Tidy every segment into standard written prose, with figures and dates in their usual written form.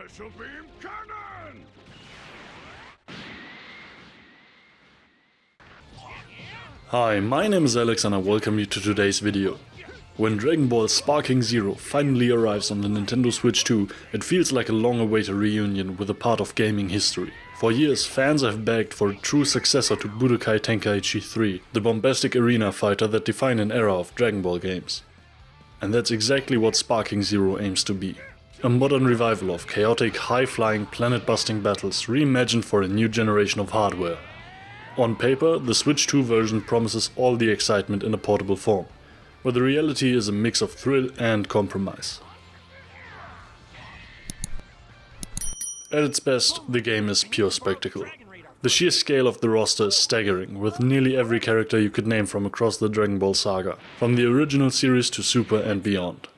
Special beam cannon! Hi, my name is Alex and I welcome you to today's video. When Dragon Ball Sparking Zero finally arrives on the Nintendo Switch 2, it feels like a long-awaited reunion with a part of gaming history. For years, fans have begged for a true successor to Budokai Tenkaichi 3, the bombastic arena fighter that defined an era of Dragon Ball games. And that's exactly what Sparking Zero aims to be. A modern revival of chaotic, high-flying, planet-busting battles reimagined for a new generation of hardware. On paper, the Switch 2 version promises all the excitement in a portable form, but the reality is a mix of thrill and compromise. At its best, the game is pure spectacle. The sheer scale of the roster is staggering, with nearly every character you could name from across the Dragon Ball saga, from the original series to Super and beyond.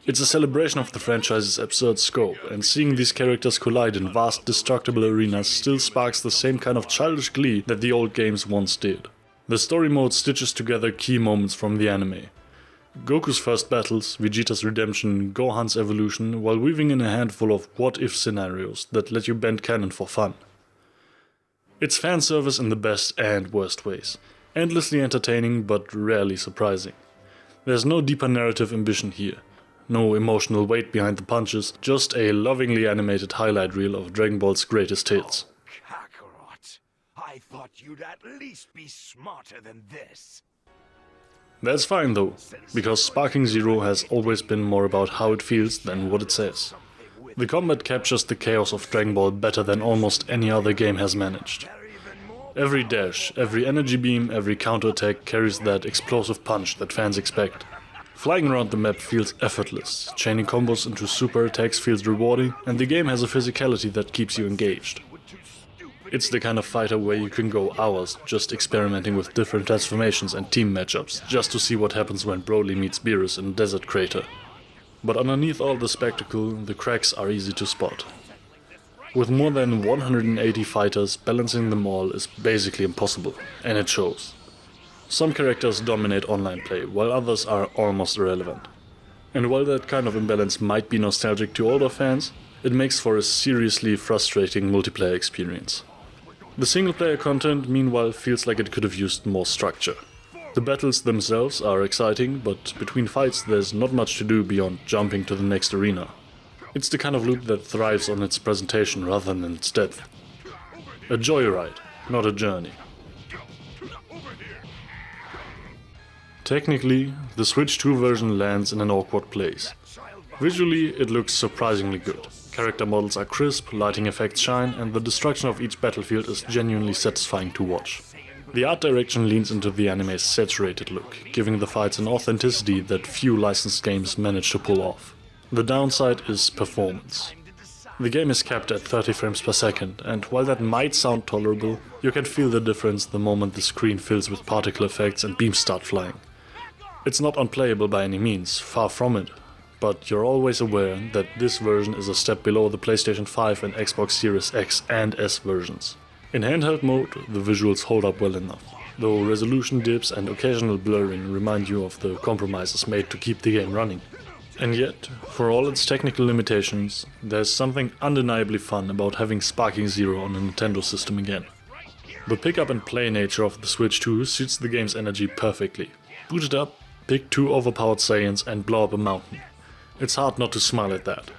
It's a celebration of the franchise's absurd scope, and seeing these characters collide in vast, destructible arenas still sparks the same kind of childish glee that the old games once did. The story mode stitches together key moments from the anime. Goku's first battles, Vegeta's redemption, Gohan's evolution, while weaving in a handful of what-if scenarios that let you bend canon for fun. It's fan service in the best and worst ways, endlessly entertaining but rarely surprising. There's no deeper narrative ambition here. No emotional weight behind the punches, just a lovingly animated highlight reel of Dragon Ball's greatest hits. Oh, Kakarot. I thought you'd at least be smarter than this. That's fine though, because Sparking Zero has always been more about how it feels than what it says. The combat captures the chaos of Dragon Ball better than almost any other game has managed. Every dash, every energy beam, every counterattack carries that explosive punch that fans expect. Flying around the map feels effortless, chaining combos into super attacks feels rewarding, and the game has a physicality that keeps you engaged. It's the kind of fighter where you can go hours just experimenting with different transformations and team matchups, just to see what happens when Broly meets Beerus in a desert crater. But underneath all the spectacle, the cracks are easy to spot. With more than 180 fighters, balancing them all is basically impossible, and it shows. Some characters dominate online play, while others are almost irrelevant. And while that kind of imbalance might be nostalgic to older fans, it makes for a seriously frustrating multiplayer experience. The single-player content, meanwhile, feels like it could have used more structure. The battles themselves are exciting, but between fights there's not much to do beyond jumping to the next arena. It's the kind of loop that thrives on its presentation rather than its depth. A joyride, not a journey. Technically, the Switch 2 version lands in an awkward place. Visually, it looks surprisingly good. Character models are crisp, lighting effects shine, and the destruction of each battlefield is genuinely satisfying to watch. The art direction leans into the anime's saturated look, giving the fights an authenticity that few licensed games manage to pull off. The downside is performance. The game is capped at 30 frames per second, and while that might sound tolerable, you can feel the difference the moment the screen fills with particle effects and beams start flying. It's not unplayable by any means, far from it, but you're always aware that this version is a step below the PlayStation 5 and Xbox Series X and S versions. In handheld mode, the visuals hold up well enough, though resolution dips and occasional blurring remind you of the compromises made to keep the game running. And yet, for all its technical limitations, there's something undeniably fun about having Sparking Zero on a Nintendo system again. The pick-up-and-play nature of the Switch 2 suits the game's energy perfectly. Boot it up, pick 2 overpowered Saiyans and blow up a mountain. It's hard not to smile at that.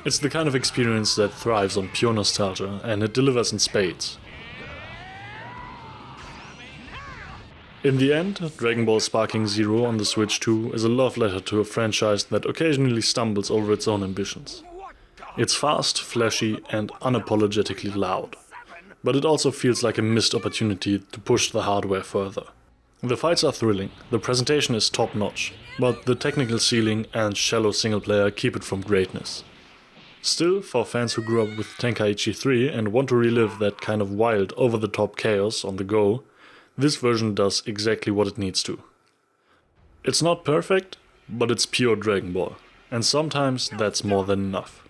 It's the kind of experience that thrives on pure nostalgia, and it delivers in spades. In the end, Dragon Ball Sparking Zero on the Switch 2 is a love letter to a franchise that occasionally stumbles over its own ambitions. It's fast, flashy, and unapologetically loud. But it also feels like a missed opportunity to push the hardware further. The fights are thrilling, the presentation is top-notch, but the technical ceiling and shallow single-player keep it from greatness. Still, for fans who grew up with Tenkaichi 3 and want to relive that kind of wild, over-the-top chaos on the go, this version does exactly what it needs to. It's not perfect, but it's pure Dragon Ball, and sometimes that's more than enough.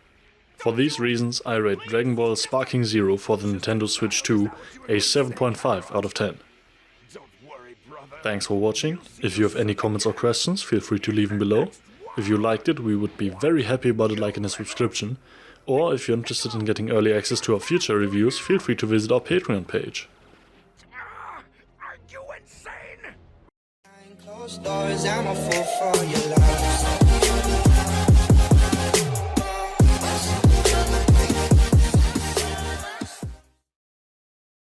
For these reasons, I rate Dragon Ball Sparking Zero for the Nintendo Switch 2 a 7.5 out of 10. Thanks for watching. If you have any comments or questions, feel free to leave them below. If you liked it, we would be very happy about a like and a subscription. Or if you're interested in getting early access to our future reviews, feel free to visit our Patreon page. Are you insane? Closed doors, I'm a fool for your love.